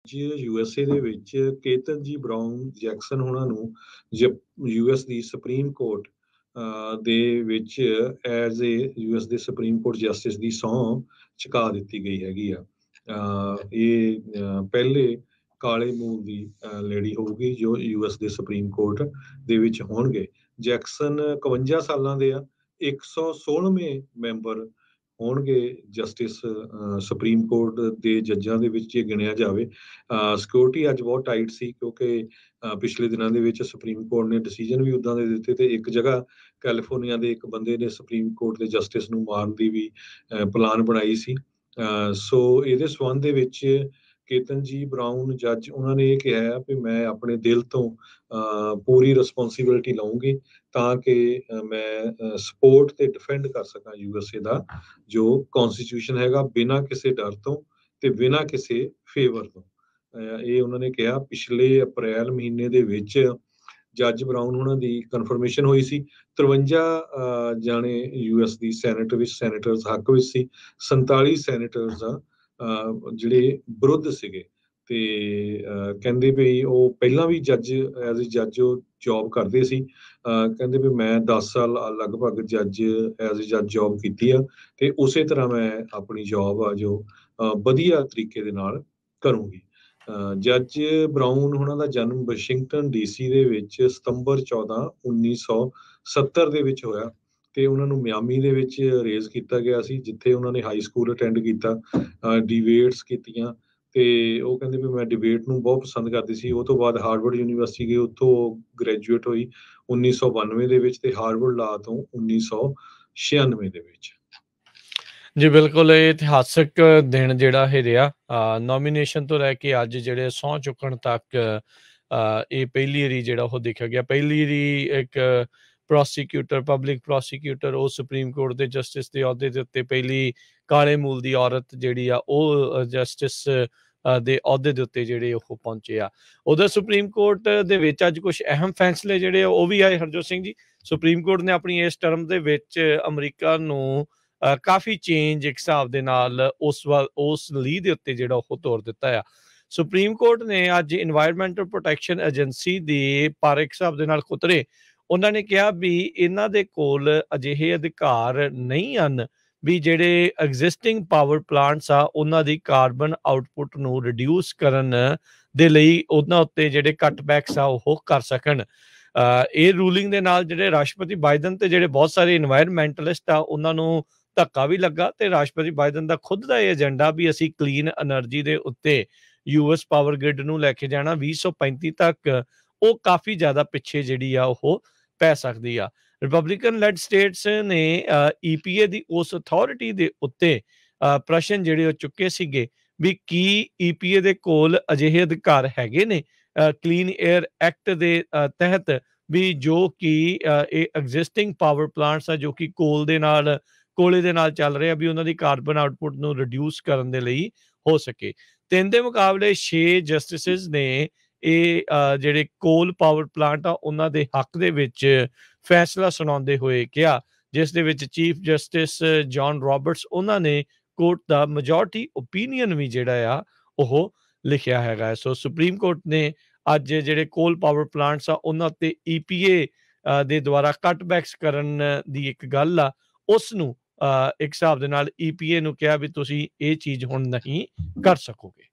USA ਦੇ ਵਿੱਚ ਕੇਤਨਜੀ brown Jackson ਉਹਨਾਂ ਨੂੰ US ਦੀ ਸੁਪਰੀਮ ਕੋਰਟ ਦੇ ਵਿੱਚ ਐਜ਼ ਏ US ਦੇ ਸੁਪਰੀਮ ਕੋਰਟ ਜਸਟਿਸ ਦੀ ਸਹੁੰ ਚੁਕਾ ਦਿੱਤੀ ਗਈ ਹੈਗੀ ਆ। ਇਹ ਪਹਿਲੇ ਕਾਲੇ ਮੂਲ ਦੀ ਲੇਡੀ ਹੋਊਗੀ ਜੋ US ਦੇ ਸੁਪਰੀਮ ਕੋਰਟ ਦੇ ਵਿੱਚ ਹੋਣਗੇ। ਜੈਕਸਨ 51 ਸਾਲਾਂ ਦੇ ਆ, 116ਵੇਂ ਮੈਂਬਰ ਹੋਣਗੇ ਜਸਟਿਸ ਸੁਪਰੀਮ ਕੋਰਟ ਦੇ ਜੱਜਾਂ ਦੇ ਵਿੱਚ ਜੇ ਗਿਣਿਆ ਜਾਵੇ। ਸਿਕਿਉਰਿਟੀ ਅੱਜ ਬਹੁਤ ਟਾਈਟ ਸੀ ਕਿਉਂਕਿ ਪਿਛਲੇ ਦਿਨਾਂ ਦੇ ਵਿੱਚ ਸੁਪਰੀਮ ਕੋਰਟ ਨੇ ਡਿਸੀਜਨ ਵੀ ਉੱਦਾਂ ਦੇ ਦਿੱਤੇ ਤੇ ਇੱਕ ਜਗ੍ਹਾ ਕੈਲੀਫੋਰਨੀਆ ਦੇ ਇੱਕ ਬੰਦੇ ਨੇ ਸੁਪਰੀਮ ਕੋਰਟ ਦੇ ਜਸਟਿਸ ਨੂੰ ਮਾਰਨ ਦੀ ਵੀ ਪਲਾਨ ਬਣਾਈ ਸੀ। ਸੋ ਇਹਦੇ ਸੰਬੰਧ ਦੇ ਵਿੱਚ ਕੇਤਨਜੀ ਬਰਾਊਨ ਜੱਜ ਉਹਨਾਂ ਨੇ ਇਹ ਕਿਹਾ ਵੀ ਮੈਂ ਆਪਣੇ ਦਿਲ ਤੋਂ ਪੂਰੀ ਰਿਸਪੌਂਸਿਬਿਲਿਟੀ ਲਵਾਂਗੀ ਤਾਂ ਕਿ ਮੈਂ ਸਪੋਰਟ ਤੇ ਡਿਫੈਂਡ ਕਰ ਸਕਾਂ USA ਦਾ ਜੋ ਕੌਨਸਟੀਟਿਊਸ਼ਨ ਹੈਗਾ ਬਿਨਾਂ ਕਿਸੇ ਡਰ ਤੋਂ ਤੇ ਬਿਨਾਂ ਕਿਸੇ ਫੇਵਰ ਤੋਂ। ਇਹ ਉਹਨਾਂ ਨੇ ਕਿਹਾ। ਪਿਛਲੇ ਅਪ੍ਰੈਲ ਮਹੀਨੇ ਦੇ ਵਿੱਚ ਜੱਜ ਬਰਾਊਨ ਉਹਨਾਂ ਦੀ ਕਨਫਰਮੇਸ਼ਨ ਹੋਈ ਸੀ। 53 ਜਾਣੇ US ਦੀ ਸੈਨੇਟ ਵਿੱਚ ਸੈਨੇਟਰਸ ਹੱਕ ਵਿੱਚ ਸੀ, 47 ਸੈਨੇਟਰਸ ਜਿਹੜੇ ਵਿਰੁੱਧ ਸੀਗੇ ਤੇ ਕਹਿੰਦੇ ਵੀ ਉਹ ਪਹਿਲਾਂ ਵੀ ਜੱਜ ਐਜ਼ ਏ ਜੱਜ ਉਹ ਜੌਬ ਕਰਦੇ ਸੀ। ਕਹਿੰਦੇ ਵੀ ਮੈਂ 10 ਸਾਲ ਲਗਭਗ ਜੱਜ ਐਜ਼ ਏ ਜੱਜ ਜੌਬ ਕੀਤੀ ਆ ਤੇ ਉਸੇ ਤਰ੍ਹਾਂ ਮੈਂ ਆਪਣੀ ਜੌਬ ਆ ਜੋ ਵਧੀਆ ਤਰੀਕੇ ਦੇ ਨਾਲ ਕਰੂੰਗੀ। ਜੱਜ ਬਰਾਊਨ ਉਹਨਾਂ ਦਾ ਜਨਮ ਵਾਸ਼ਿੰਗਟਨ DC ਦੇ ਵਿੱਚ ਸਤੰਬਰ 14, 1970 ਦੇ ਵਿੱਚ ਹੋਇਆ ਤੇ ਉਹਨਾਂ ਨੂੰ ਮਿਆਮੀ ਦੇ ਵਿੱਚ ਰੇਜ਼ ਕੀਤਾ ਗਿਆ ਸੀ ਜਿੱਥੇ ਉਹਨਾਂ ਨੇ ਹਾਈ ਸਕੂਲ ਅਟੈਂਡ ਕੀਤਾ, ਡਿਬੇਟਸ ਕੀਤੀਆਂ ਤੇ ਉਹ ਕਹਿੰਦੇ ਵੀ ਮੈਂ ਡਿਬੇਟ ਨੂੰ ਬਹੁਤ ਪਸੰਦ ਕਰਦੀ ਸੀ। ਉਹ ਤੋਂ ਬਾਅਦ ਹਾਰਵਰਡ ਯੂਨੀਵਰਸਿਟੀ ਗਈ, ਉੱਥੋਂ ਗ੍ਰੈਜੂਏਟ ਹੋਈ 1992 ਦੇ ਵਿੱਚ ਤੇ ਹਾਰਵਰਡ ਲਾ ਤੋਂ 1996 ਦੇ ਵਿੱਚ। ਜੀ ਬਿਲਕੁਲ, ਇਹ ਇਤਿਹਾਸਕ ਦਿਨ ਜਿਹੜਾ ਇਹ ਰਿਹਾ ਨੋਮੀਨੇਸ਼ਨ ਤੋਂ ਲੈ ਕੇ ਅੱਜ ਜਿਹੜੇ ਸਹੁੰ ਚੁੱਕਣ ਤੱਕ ਇਹ ਪਹਿਲੀ ਵਾਰੀ ਜਿਹੜਾ ਉਹ ਦੇਖਿਆ ਗਿਆ। ਪਹਿਲੀ ਵਾਰੀ ਇੱਕ ਪ੍ਰੋਸੀਕਿਊਟਰ, ਪਬਲਿਕ ਪ੍ਰੋਸੀਕਿਊਟਰ ਉਹ ਸੁਪਰੀਮ ਕੋਰਟ ਦੇ ਜਸਟਿਸ ਦੇ ਅਹੁਦੇ ਦੇ ਉੱਤੇ ਪਹਿਲੀ ਕਾਲੇ ਮੂਲ ਦੀ ਔਰਤ ਜਿਹੜੀ ਆ ਉਹ ਜਸਟਿਸ ਦੇ ਅਹੁਦੇ ਦੇ ਉੱਤੇ ਜਿਹੜੇ ਉਹ ਪਹੁੰਚੇ ਆ। ਉਧਰ ਸੁਪਰੀਮ ਕੋਰਟ ਦੇ ਵਿੱਚ ਅੱਜ ਕੁਝ ਅਹਿਮ ਫੈਸਲੇ ਜਿਹੜੇ ਉਹ ਵੀ ਆਏ ਹਰਜੋਤ ਸਿੰਘ ਜੀ। ਸੁਪਰੀਮ ਕੋਰਟ ਨੇ ਆਪਣੀ ਇਸ ਟਰਮ ਦੇ ਵਿੱਚ ਅਮਰੀਕਾ ਨੂੰ ਕਾਫੀ ਚੇਂਜ ਇੱਕ ਹਿਸਾਬ ਦੇ ਨਾਲ ਉਸ ਲੀਹ ਦੇ ਉੱਤੇ ਜਿਹੜਾ ਉਹ ਤੋਰ ਦਿੱਤਾ ਆ। ਸੁਪਰੀਮ ਕੋਰਟ ਨੇ ਅੱਜ ਇਨਵਾਇਰਮੈਂਟਲ ਪ੍ਰੋਟੈਕਸ਼ਨ ਏਜੰਸੀ ਦੇ ਪਰ ਇੱਕ ਹਿਸਾਬ ਦੇ ਨਾਲ ਖੁਤਰੇ ਉਹਨਾਂ ਨੇ ਕਿਹਾ ਵੀ ਇਹਨਾਂ ਦੇ ਕੋਲ ਅਜਿਹੇ ਅਧਿਕਾਰ ਨਹੀਂ ਹਨ ਵੀ ਜਿਹੜੇ ਐਗਜ਼ਿਸਟਿੰਗ ਪਾਵਰ ਪਲਾਂਟਸ ਆ ਉਹਨਾਂ ਦੀ ਕਾਰਬਨ ਆਊਟਪੁੱਟ ਨੂੰ ਰਿਡਿਊਸ ਕਰਨ ਦੇ ਲਈ ਉਹਨਾਂ ਉੱਤੇ ਜਿਹੜੇ ਕੱਟਬੈਕਸ ਆ ਉਹ ਕਰ ਸਕਣ। ਇਹ ਰੂਲਿੰਗ ਦੇ ਨਾਲ ਜਿਹੜੇ ਰਾਸ਼ਟਰਪਤੀ ਬਾਈਡਨ ਤੇ ਜਿਹੜੇ ਬਹੁਤ ਸਾਰੇ ਇਨਵਾਇਰਮੈਂਟਲਿਸਟ ਆ ਉਹਨਾਂ ਨੂੰ ਧੱਕਾ ਵੀ ਲੱਗਾ ਤੇ ਰਾਸ਼ਟਰਪਤੀ ਬਾਈਡਨ ਦਾ ਖੁਦ ਦਾ ਇਹ ਏਜੰਡਾ ਵੀ ਅਸੀਂ ਕਲੀਨ એનર્ਜੀ ਦੇ ਉੱਤੇ US ਪਾਵਰ ਗ੍ਰਿਡ ਨੂੰ ਲੈ ਕੇ ਜਾਣਾ 2035 ਤੱਕ, ਉਹ ਕਾਫੀ ਜ਼ਿਆਦਾ ਪਿੱਛੇ ਜਿਹੜੀ ਆ ਉਹ ਪੈ ਸਕਦੀ ਆ। ਰਿਪਬਲਿਕਨ ਲੈਡ ਸਟੇਟਸ ਨੇ EPA ਦੀ ਉਸ ਅਥਾਰਟੀ ਦੇ ਉੱਤੇ ਪ੍ਰਸ਼ਨ ਜਿਹੜੇ ਉਹ ਚੁੱਕੇ ਸੀਗੇ ਵੀ ਕੀ EPA ਦੇ ਕੋਲ ਅਜਿਹੇ ਅਧਿਕਾਰ ਹੈਗੇ ਨੇ ਕਲੀਨ ਏਅਰ ਐਕਟ ਦੇ ਤਹਿਤ ਵੀ ਜੋ ਕਿ ਇਹ ਐਗਜ਼ਿਸਟਿੰਗ ਪਾਵਰ ਪਲਾਂਟਸ ਆ ਜੋ ਕਿ ਕੋਲੇ ਦੇ ਨਾਲ ਚੱਲ ਰਿਹਾ ਵੀ ਉਹਨਾਂ ਦੀ ਕਾਰਬਨ ਆਊਟਪੁੱਟ ਨੂੰ ਰਿਡਿਊਸ ਕਰਨ ਦੇ ਲਈ ਹੋ ਸਕੇ। 3 ਦੇ ਮੁਕਾਬਲੇ 6 ਜਸਟਿਸਿਸ ਨੇ ਇਹ ਜਿਹੜੇ ਕੋਲ ਪਾਵਰ ਪਲਾਂਟ ਆ ਉਹਨਾਂ ਦੇ ਹੱਕ ਦੇ ਵਿੱਚ ਫੈਸਲਾ ਸੁਣਾਉਂਦੇ ਹੋਏ ਕਿਹਾ, ਜਿਸ ਦੇ ਵਿੱਚ ਚੀਫ ਜਸਟਿਸ ਜੌਨ ਰਾਬਰਟਸ ਉਹਨਾਂ ਨੇ ਕੋਰਟ ਦਾ ਮੈਜੋਰਟੀ ਓਪੀਨੀਅਨ ਵੀ ਜਿਹੜਾ ਆ ਉਹ ਲਿਖਿਆ ਹੈਗਾ। ਸੋ ਸੁਪਰੀਮ ਕੋਰਟ ਨੇ ਅੱਜ ਜਿਹੜੇ ਕੋਲ ਪਾਵਰ ਪਲਾਂਟਸ ਆ ਉਹਨਾਂ ਤੇ EPA ਦੇ ਦੁਆਰਾ ਕੱਟਬੈਕਸ ਕਰਨ ਦੀ ਇੱਕ ਗੱਲ ਆ ਉਸ ਨੂੰ ਇੱਕ ਹਿਸਾਬ ਦੇ ਨਾਲ EPA ਨੂੰ ਕਿਹਾ ਵੀ ਤੁਸੀਂ ਇਹ ਚੀਜ਼ ਹੁਣ ਨਹੀਂ ਕਰ ਸਕੋਗੇ।